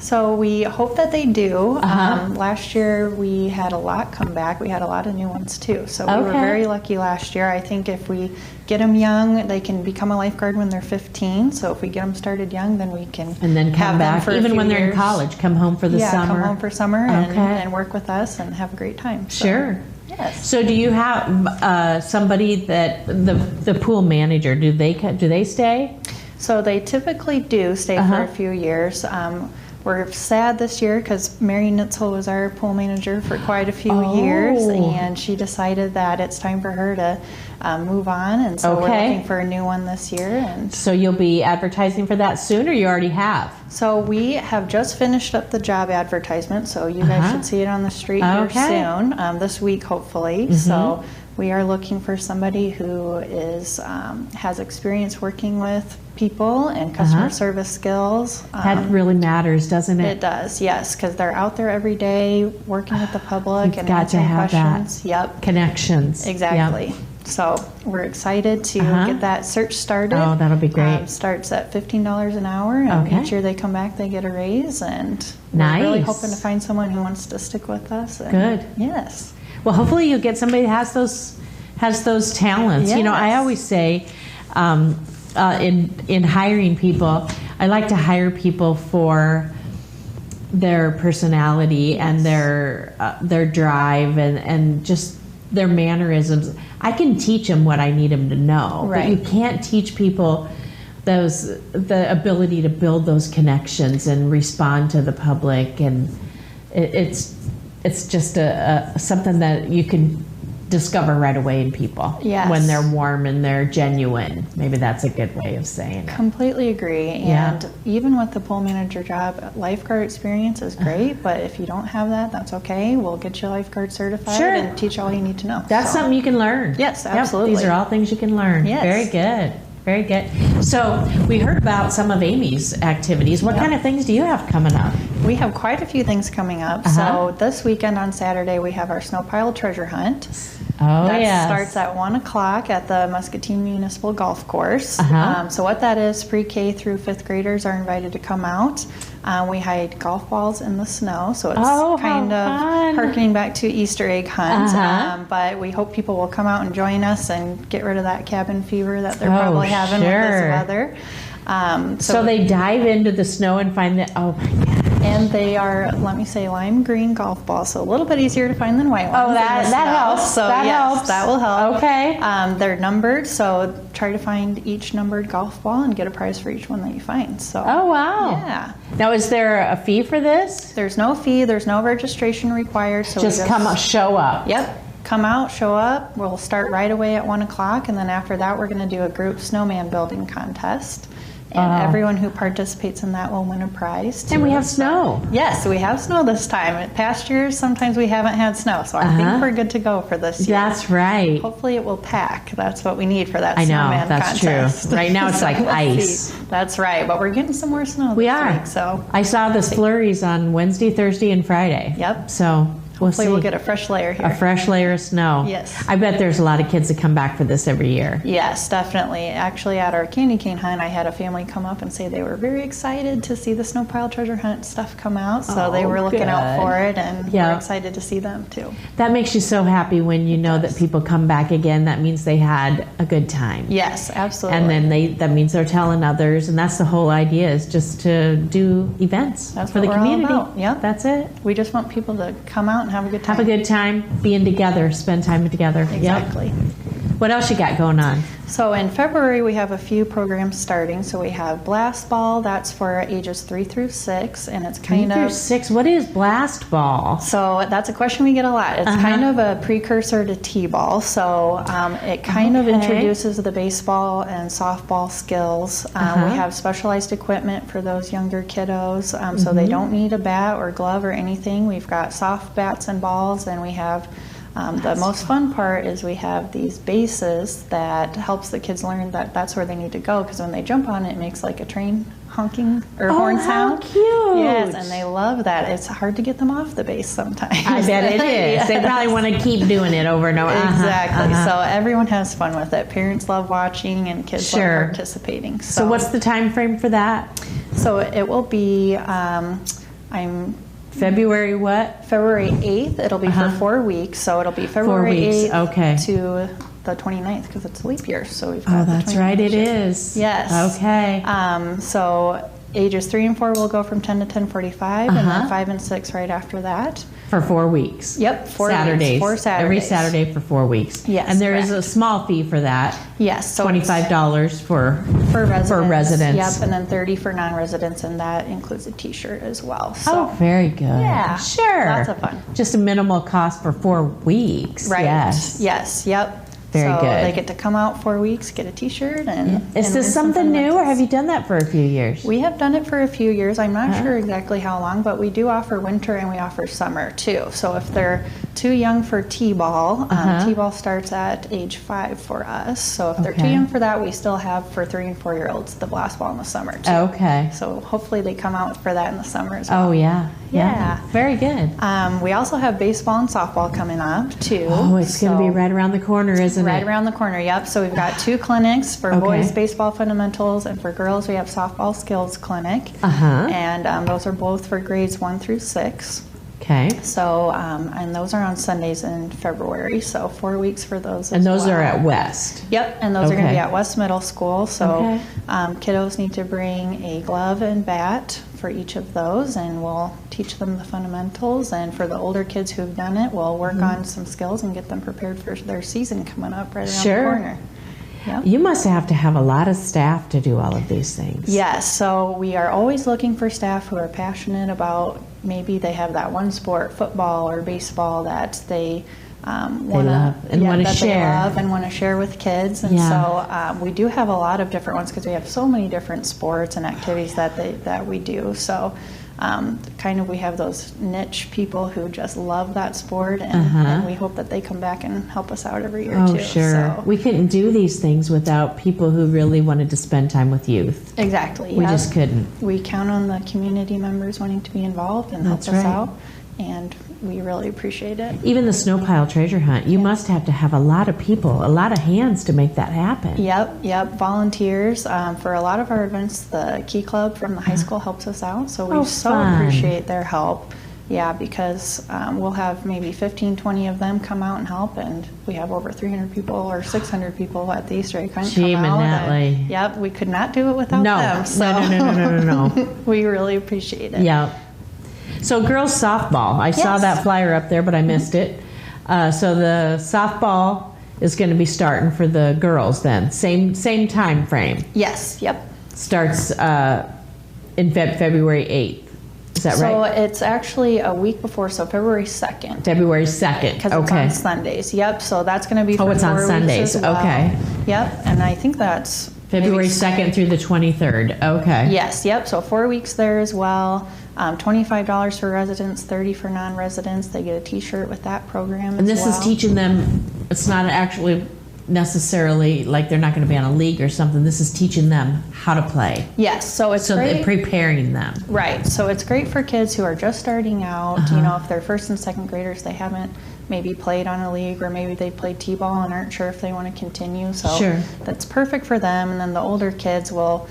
Speaker 3: So we hope that they do.
Speaker 1: Uh-huh.
Speaker 3: Last year we had a lot come back. We had a lot of new ones too. So we were
Speaker 1: Okay.
Speaker 3: very lucky last year. I think if we get them young, they can become a lifeguard when they're 15. So if we get them started young, then we can
Speaker 1: And then come
Speaker 3: have them
Speaker 1: back,
Speaker 3: for a
Speaker 1: even
Speaker 3: few
Speaker 1: when they're in
Speaker 3: years.
Speaker 1: college, come home for the summer.
Speaker 3: come home for summer
Speaker 1: Okay.
Speaker 3: and work with us and have a great time. So,
Speaker 1: Sure.
Speaker 3: Yes.
Speaker 1: So do you have somebody that the pool manager? Do they stay?
Speaker 3: So they typically do stay
Speaker 1: Uh-huh.
Speaker 3: for a few years. We're sad this year because Mary Nitzel was our pool manager for quite a few
Speaker 1: Oh.
Speaker 3: years, and she decided that it's time for her to move on, and so we're
Speaker 1: Okay.
Speaker 3: looking for a new one this year. And
Speaker 1: So you'll be advertising for that soon, or you already have?
Speaker 3: so we have just finished up the job advertisement, so you guys
Speaker 1: Uh-huh.
Speaker 3: should see it on the street here
Speaker 1: Okay.
Speaker 3: soon, this week hopefully. So we are looking for somebody who is has experience working with people and customer service skills.
Speaker 1: That really matters, doesn't
Speaker 3: It
Speaker 1: it?
Speaker 3: does, yes, because they're out there every day working with the public
Speaker 1: You've
Speaker 3: and
Speaker 1: got to
Speaker 3: answering
Speaker 1: have
Speaker 3: questions.
Speaker 1: that.
Speaker 3: Yep,
Speaker 1: Connections.
Speaker 3: exactly.
Speaker 1: Yep.
Speaker 3: So we're excited to
Speaker 1: Uh-huh.
Speaker 3: get that search started.
Speaker 1: Oh, that'll be great.
Speaker 3: Starts at $15 an hour, and
Speaker 1: Okay.
Speaker 3: each year they come back, they get a raise, and we're really
Speaker 1: Nice.
Speaker 3: hoping to find someone who wants to stick with us. And
Speaker 1: Good.
Speaker 3: Yes.
Speaker 1: Well, hopefully you'll get somebody that has those talents. You know, I
Speaker 3: Yes.
Speaker 1: always say in hiring people, I like to hire people for their personality and their drive and just their mannerisms. I can teach them what I need them to know,
Speaker 3: Right.
Speaker 1: but you can't teach people the ability to build those connections and respond to the public, and it's just something that you can discover right away in people.
Speaker 3: Yes.
Speaker 1: When they're warm and they're genuine. Maybe that's a good way of saying it.
Speaker 3: Completely agree.
Speaker 1: Yeah.
Speaker 3: And even with the pool manager job, lifeguard experience is great, but if you don't have that, that's okay. We'll get you lifeguard certified
Speaker 1: Sure.
Speaker 3: and teach all you need to know.
Speaker 1: That's
Speaker 3: So-
Speaker 1: something you can learn.
Speaker 3: Yes,
Speaker 1: Yep,
Speaker 3: absolutely.
Speaker 1: these are all things you can learn.
Speaker 3: Yes.
Speaker 1: Very good. Very good. So we heard about some of Amy's activities. What
Speaker 3: Yep.
Speaker 1: kind of things do you have coming up?
Speaker 3: We have quite a few things coming up.
Speaker 1: Uh-huh.
Speaker 3: So this weekend on Saturday, we have our snow pile treasure hunt.
Speaker 1: Oh,
Speaker 3: That
Speaker 1: yes.
Speaker 3: starts at 1 o'clock at the Muscatine Municipal Golf Course.
Speaker 1: Uh-huh.
Speaker 3: So what that is, pre-K through 5th graders are invited to come out. We hide golf balls in the snow, so it's
Speaker 1: Oh, how
Speaker 3: kind of
Speaker 1: fun.
Speaker 3: harkening back to Easter egg hunt.
Speaker 1: Uh-huh.
Speaker 3: But we hope people will come out and join us and get rid of that cabin fever that they're
Speaker 1: Oh,
Speaker 3: probably having with
Speaker 1: sure.
Speaker 3: this weather.
Speaker 1: So they dive into the snow and find that, oh my God.
Speaker 3: And they are, let me say, lime green golf balls, so a little bit easier to find than white ones.
Speaker 1: Oh,
Speaker 3: in
Speaker 1: that
Speaker 3: the
Speaker 1: that
Speaker 3: snow.
Speaker 1: helps.
Speaker 3: So
Speaker 1: that
Speaker 3: yes,
Speaker 1: helps.
Speaker 3: that will help.
Speaker 1: Okay.
Speaker 3: They're numbered, so try to find each numbered golf ball and get a prize for each one that you find. So.
Speaker 1: Oh, wow.
Speaker 3: Yeah.
Speaker 1: Now, is there a fee for this?
Speaker 3: There's no fee. There's no registration required. So we
Speaker 1: Just come show up.
Speaker 3: Yep. Come out, show up. We'll start right away at 1 o'clock, and then after that, we're going to do a group snowman building contest. And everyone who participates in that will win a prize.
Speaker 1: And
Speaker 3: too.
Speaker 1: we have snow.
Speaker 3: Yes, we have snow this time. In past years, sometimes we haven't had snow, so I
Speaker 1: Uh-huh.
Speaker 3: think we're good to go for this year.
Speaker 1: That's right.
Speaker 3: Hopefully it will pack. That's what we need for that
Speaker 1: I know,
Speaker 3: snowman
Speaker 1: that's
Speaker 3: contest.
Speaker 1: true. Right now it's
Speaker 3: So
Speaker 1: like
Speaker 3: we'll
Speaker 1: ice.
Speaker 3: see. That's right, but we're getting some more snow
Speaker 1: We
Speaker 3: this
Speaker 1: are.
Speaker 3: week, so
Speaker 1: I saw the flurries on Wednesday, Thursday, and Friday.
Speaker 3: Yep.
Speaker 1: So we'll
Speaker 3: hopefully
Speaker 1: see.
Speaker 3: we'll get a fresh layer here.
Speaker 1: A fresh layer of snow.
Speaker 3: Yes.
Speaker 1: I bet there's a lot of kids that come back for this every year.
Speaker 3: Yes, definitely. Actually, at our candy cane hunt, I had a family come up and say they were very excited to see the snow pile treasure hunt stuff come out. So they
Speaker 1: Oh,
Speaker 3: were looking out
Speaker 1: good.
Speaker 3: for it, and
Speaker 1: Yeah.
Speaker 3: we're excited to see them too.
Speaker 1: That makes you so happy when you know that people come back again. That means they had a good time.
Speaker 3: Yes, absolutely.
Speaker 1: And then that means they're telling others, and that's the whole idea, is just to do events
Speaker 3: That's
Speaker 1: for
Speaker 3: what
Speaker 1: the
Speaker 3: we're all
Speaker 1: community.
Speaker 3: about. Yep.
Speaker 1: That's it.
Speaker 3: we just want people to come out and have a good time.
Speaker 1: Have a good time being together, spend time together. Yep.
Speaker 3: Exactly.
Speaker 1: What else you got going on?
Speaker 3: So in February, we have a few programs starting. So we have Blast Ball, that's for ages 3 through 6, and it's kind
Speaker 1: 3 through
Speaker 3: of
Speaker 1: 6. What is Blast Ball?
Speaker 3: So that's a question we get a lot. It's kind of a precursor to T-ball. So it kind of introduces the baseball and softball skills. We have specialized equipment for those younger kiddos, so they don't need a bat or glove or anything. We've got soft bats and balls, and we have the most fun part is we have these bases that helps the kids learn that that's where they need to go, because when they jump on it, it makes like a train honking or horn sound.
Speaker 1: How cute.
Speaker 3: Yes, and they love that. It's hard to get them off the base sometimes.
Speaker 1: I bet it is. Yes. They probably want to keep doing it over and over.
Speaker 3: Exactly. So everyone has fun with it. Parents love watching and kids love participating.
Speaker 1: So what's the time frame for that?
Speaker 3: So it will be,
Speaker 1: February what?
Speaker 3: February 8th. It'll be for 4 weeks. So it'll be February 8th to the 29th, because it's a leap year. So we've got
Speaker 1: that's right, it is.
Speaker 3: Yes.
Speaker 1: Okay.
Speaker 3: So ages 3 and 4 will go from 10 to 10:45, and then 5 and 6 right after that.
Speaker 1: For 4 weeks.
Speaker 3: Yep, 4
Speaker 1: Saturdays.
Speaker 3: weeks. 4 Saturdays.
Speaker 1: Every Saturday for 4 weeks.
Speaker 3: Yes.
Speaker 1: And there is a small fee for that.
Speaker 3: Yes. So
Speaker 1: $25 for residents.
Speaker 3: Yep, and then $30 for non-residents, and that includes a T-shirt as well. So,
Speaker 1: very good.
Speaker 3: Yeah.
Speaker 1: Sure.
Speaker 3: Lots of fun.
Speaker 1: Just a minimal cost for 4 weeks.
Speaker 3: Right.
Speaker 1: Yes.
Speaker 3: Yes. Yep.
Speaker 1: Very good.
Speaker 3: They get to come out 4 weeks, get a T-shirt, and
Speaker 1: Is this something new, or have you done that for a few years?
Speaker 3: We have done it for a few years. I'm not sure exactly how long, but we do offer winter and we offer summer too. So if they're too young for T-ball, T-ball starts at age 5 for us. So if they're too young for that, we still have for 3 and 4 year olds the blast ball in the summer too.
Speaker 1: Okay.
Speaker 3: So hopefully they come out for that in the summer as well.
Speaker 1: Oh yeah.
Speaker 3: Yeah.
Speaker 1: Very good.
Speaker 3: We also have baseball and softball coming up too.
Speaker 1: Oh, it's going to be right around the corner, isn't it?
Speaker 3: Right around the corner, yep. So we've got 2 clinics for boys, baseball fundamentals, and for girls, we have softball skills clinic. And those are both for grades 1 through 6.
Speaker 1: Okay.
Speaker 3: So, and those are on Sundays in February, so 4 weeks for those
Speaker 1: And those are at West?
Speaker 3: Yep, and those are going to be at West Middle School. So kiddos need to bring a glove and bat for each of those, and we'll teach them the fundamentals. And for the older kids who've done it, we'll work on some skills and get them prepared for their season coming up right around the corner. Yep.
Speaker 1: You must have to have a lot of staff to do all of these things.
Speaker 3: Yes, so we are always looking for staff who are passionate about, maybe they have that one sport, football or baseball, that they want to share and want to share with kids. And so we do have a lot of different ones, because we have so many different sports and activities that we do. So kind of we have those niche people who just love that sport, and we hope that they come back and help us out every year too.
Speaker 1: Oh, sure. So, we couldn't do these things without people who really wanted to spend time with youth.
Speaker 3: Exactly.
Speaker 1: We just couldn't.
Speaker 3: We count on the community members wanting to be involved and help us out, and we really appreciate it.
Speaker 1: Even the snow pile treasure hunt, you must have to have a lot of people, a lot of hands to make that happen.
Speaker 3: Yep. Volunteers. For a lot of our events, the Key Club from the high school helps us out, so we appreciate their help. Yeah, because we'll have maybe 15, 20 of them come out and help, and we have over 300 people or 600 people at the Easter egg hunt come out. Yep, we could not do it without them. So
Speaker 1: No.
Speaker 3: We really appreciate it.
Speaker 1: Yeah. So girls softball, I saw that flyer up there, but I missed it. So the softball is going to be starting for the girls then, same time frame.
Speaker 3: Yes, yep.
Speaker 1: Starts in February 8th. Is that right?
Speaker 3: So it's actually a week before, so February 2nd.
Speaker 1: February 2nd,
Speaker 3: because it's on Sundays. Yep, so that's going to be for 4
Speaker 1: it's on
Speaker 3: weeks
Speaker 1: Sundays,
Speaker 3: as well.
Speaker 1: Okay.
Speaker 3: Yep, and I think that's
Speaker 1: February 2nd through the 23rd, okay.
Speaker 3: Yes, yep, so 4 weeks there as well. $25 for residents, $30 for non-residents. They get a T-shirt with that program
Speaker 1: And this is teaching them, it's not actually necessarily like they're not going to be on a league or something. This is teaching them how to play.
Speaker 3: Yes, so it's great.
Speaker 1: They're preparing them.
Speaker 3: Right, so it's great for kids who are just starting out. You know, if they're first and second graders, they haven't maybe played on a league, or maybe they played T-ball and aren't sure if they want to continue. So that's perfect for them. And then the older kids will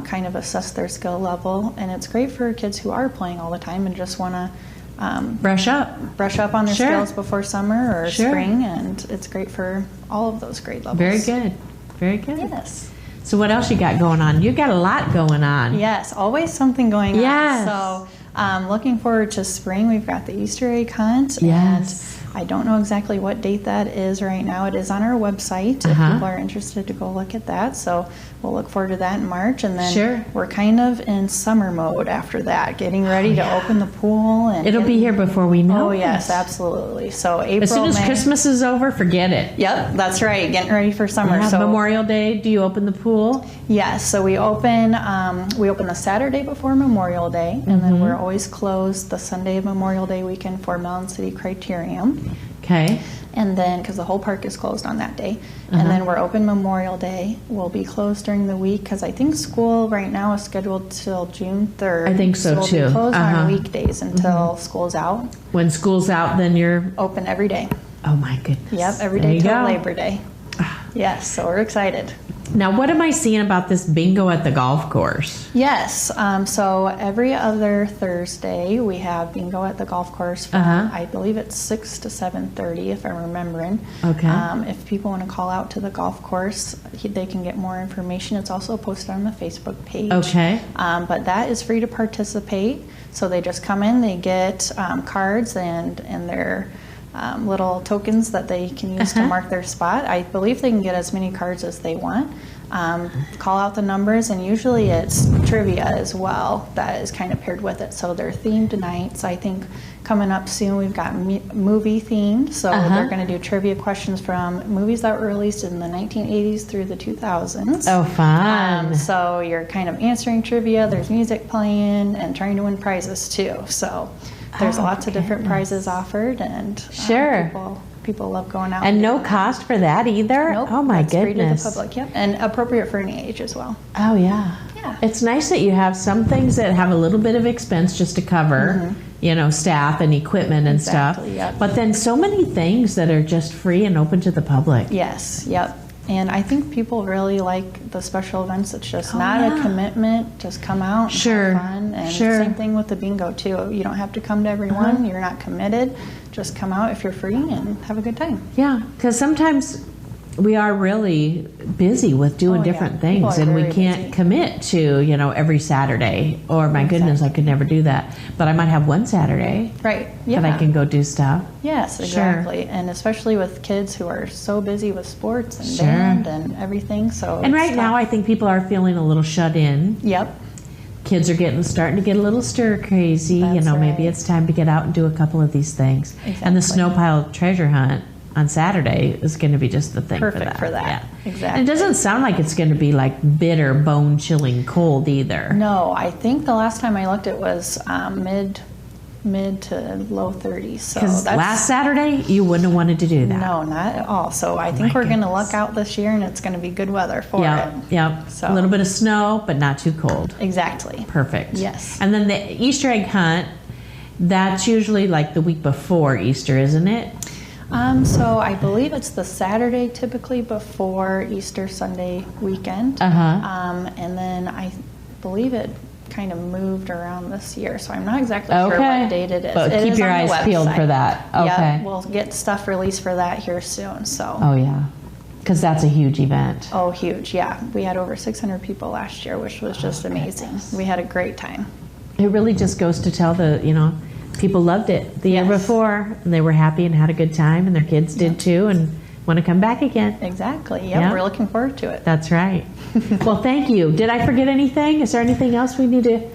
Speaker 3: kind of assess their skill level, and it's great for kids who are playing all the time and just want to brush up on their skills before summer or spring, and it's great for all of those grade levels.
Speaker 1: Very good.
Speaker 3: Yes.
Speaker 1: So what else you got going on? You got a lot going on.
Speaker 3: Yes, always something going on. So looking forward to spring. We've got the Easter egg hunt, and I don't know exactly what date that is right now. It is on our website if people are interested to go look at that. So we'll look forward to that in March. And then we're kind of in summer mode after that, getting ready to open the pool. And
Speaker 1: it'll be here before we know.
Speaker 3: Oh, yes, absolutely. So April,
Speaker 1: as soon as
Speaker 3: May,
Speaker 1: Christmas is over, forget it.
Speaker 3: Yep, that's right. Getting ready for summer.
Speaker 1: So Memorial Day, do you open the pool?
Speaker 3: Yes. So we open the Saturday before Memorial Day, and then we're always closed the Sunday of Memorial Day weekend for Mellon City Criterium.
Speaker 1: Okay.
Speaker 3: And then, because the whole park is closed on that day. And then we're open Memorial Day. We'll be closed during the week because I think school right now is scheduled till June 3rd.
Speaker 1: I think so,
Speaker 3: we'll
Speaker 1: too.
Speaker 3: Be closed on weekdays until school's out.
Speaker 1: When school's out, then you're
Speaker 3: open every day.
Speaker 1: Oh my goodness.
Speaker 3: Yep, every day till Labor Day. Yes, so we're excited.
Speaker 1: Now, what am I seeing about this bingo at the golf course?
Speaker 3: Yes, so every other Thursday we have bingo at the golf course from, I believe it's 6 to 7:30 if I'm remembering.
Speaker 1: Okay.
Speaker 3: If people want to call out to the golf course, they can get more information. It's also posted on the Facebook page.
Speaker 1: Okay.
Speaker 3: But that is free to participate. So they just come in, they get cards and their little tokens that they can use to mark their spot. I believe they can get as many cards as they want. Call out the numbers, and usually it's trivia as well that is kind of paired with it. So they're themed nights. I think coming up soon we've got movie themed. So they're going to do trivia questions from movies that were released in the 1980s through the 2000s.
Speaker 1: Oh, fun.
Speaker 3: So you're kind of answering trivia. There's music playing and trying to win prizes too. So there's lots of different prizes offered, and people love going out.
Speaker 1: And no cost for that either?
Speaker 3: Nope,
Speaker 1: oh my
Speaker 3: goodness. Free to the public, yep. And appropriate for any age as well.
Speaker 1: Oh yeah.
Speaker 3: Yeah.
Speaker 1: It's nice that you have some things that have a little bit of expense just to cover, staff and equipment and stuff.
Speaker 3: Yep.
Speaker 1: But then so many things that are just free and open to the public.
Speaker 3: Yes, yep. And I think people really like the special events. It's just not a commitment. Just come out and have fun. And same thing with the bingo, too. You don't have to come to every one. You're not committed. Just come out if you're free and have a good time.
Speaker 1: Yeah, because sometimes we are really busy with doing different things, and we can't commit to, every Saturday. Or, my goodness, I could never do that. But I might have one Saturday that I can go do stuff.
Speaker 3: Yes, exactly. And especially with kids who are so busy with sports and band and everything. And
Speaker 1: right now, I think people are feeling a little shut in.
Speaker 3: Yep.
Speaker 1: Kids are starting to get a little stir crazy. Maybe it's time to get out and do a couple of these things.
Speaker 3: Exactly.
Speaker 1: And the snow pile treasure hunt on Saturday is going to be just the thing
Speaker 3: Perfect
Speaker 1: for that.
Speaker 3: Yeah. Exactly.
Speaker 1: And it doesn't sound like it's going to be like bitter, bone-chilling cold either.
Speaker 3: No, I think the last time I looked it was mid to low 30s.
Speaker 1: Because last Saturday, you wouldn't have wanted to do that.
Speaker 3: No, not at all. So I think we're going to look out this year, and it's going to be good weather for it.
Speaker 1: Yep. So a little bit of snow, but not too cold.
Speaker 3: Exactly.
Speaker 1: Perfect.
Speaker 3: Yes.
Speaker 1: And then the Easter egg hunt, that's usually like the week before Easter, isn't it?
Speaker 3: So I believe it's the Saturday typically before Easter Sunday weekend. And then I believe it kind of moved around this year, so I'm not exactly sure what date it is.
Speaker 1: But keep your eyes peeled for that. Okay.
Speaker 3: Yeah, we'll get stuff released for that here soon. So.
Speaker 1: Oh yeah, because that's a huge event.
Speaker 3: Oh, huge! Yeah, we had over 600 people last year, which was just amazing.
Speaker 1: Goodness.
Speaker 3: We had a great time.
Speaker 1: It really just goes to tell people loved it the year before, and they were happy and had a good time, and their kids did too, and want to come back again.
Speaker 3: Exactly. Yeah, we're looking forward to it.
Speaker 1: That's right. Well, thank you. Did I forget anything? Is there anything else we need to?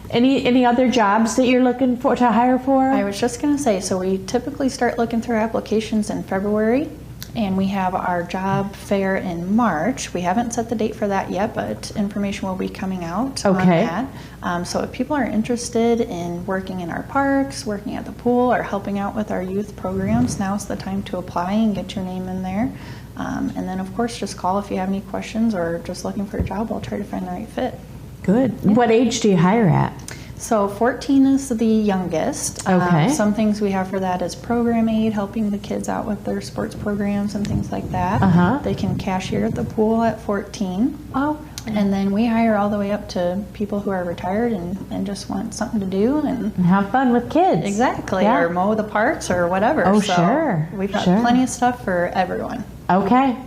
Speaker 1: Any other jobs that you're looking for to hire for?
Speaker 3: I was just going to say, so we typically start looking through applications in February, and we have our job fair in March. We haven't set the date for that yet, but information will be coming out on that. So if people are interested in working in our parks, working at the pool, or helping out with our youth programs, now's the time to apply and get your name in there. And then, of course, just call if you have any questions or just looking for a job. I'll try to find the right fit.
Speaker 1: Good. Yeah. What age do you hire at?
Speaker 3: So 14 is the youngest.
Speaker 1: Okay.
Speaker 3: Some things we have for that is program aid, helping the kids out with their sports programs and things like that. They can cashier at the pool at 14.
Speaker 1: Oh.
Speaker 3: And then we hire all the way up to people who are retired and just want something to do and
Speaker 1: have fun with kids.
Speaker 3: Exactly. Yeah. Or mow the parks or whatever.
Speaker 1: Oh,
Speaker 3: so
Speaker 1: sure.
Speaker 3: We've got plenty of stuff for everyone.
Speaker 1: Okay.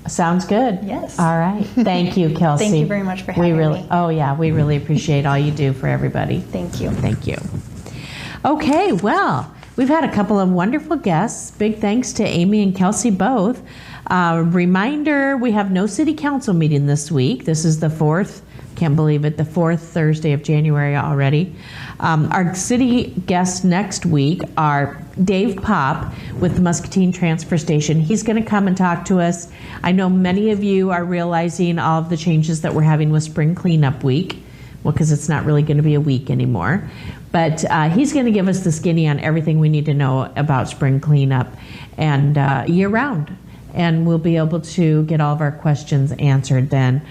Speaker 1: Sounds good.
Speaker 3: Yes.
Speaker 1: All right. Thank you, Kelsey.
Speaker 3: Thank you very much for having me.
Speaker 1: Oh, yeah. We really appreciate all you do for everybody.
Speaker 3: Thank you.
Speaker 1: Thank you. Okay. Well, we've had a couple of wonderful guests. Big thanks to Amy and Kelsey both. Reminder, we have no city council meeting this week. This is the 4th, can't believe it, the 4th Thursday of January already. Our city guests next week are Dave Pop with the Muscatine Transfer Station. He's going to come and talk to us. I know many of you are realizing all of the changes that we're having with Spring Cleanup Week. Well, because it's not really going to be a week anymore. But he's going to give us the skinny on everything we need to know about spring cleanup and year-round. And we'll be able to get all of our questions answered then.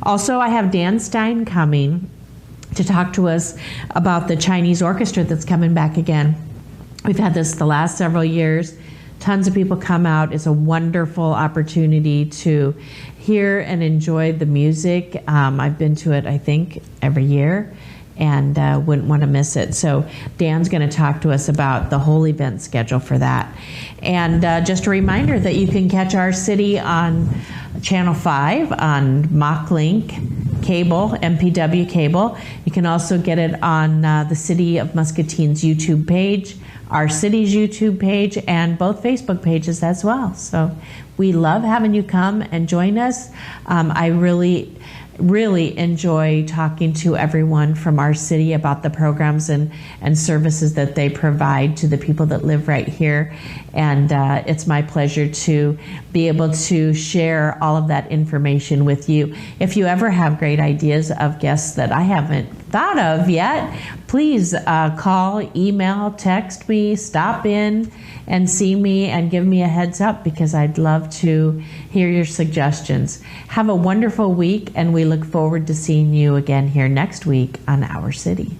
Speaker 1: Also, I have Dan Stein coming to talk to us about the Chinese orchestra that's coming back again. We've had this the last several years. Tons of people come out. It's a wonderful opportunity to hear and enjoy the music. I've been to it, I think, every year, and wouldn't want to miss it. So Dan's going to talk to us about the whole event schedule for that. And just a reminder that you can catch our city on Channel 5 on MockLink cable, MPW cable. You can also get it on the City of Muscatine's YouTube page, our city's YouTube page, and both Facebook pages as well. So we love having you come and join us. I really enjoy talking to everyone from our city about the programs and services that they provide to the people that live right here. And it's my pleasure to be able to share all of that information with you. If you ever have great ideas of guests that I haven't thought of yet, please call, email, text me, stop in and see me and give me a heads up, because I'd love to hear your suggestions. Have a wonderful week, and we look forward to seeing you again here next week on Our City.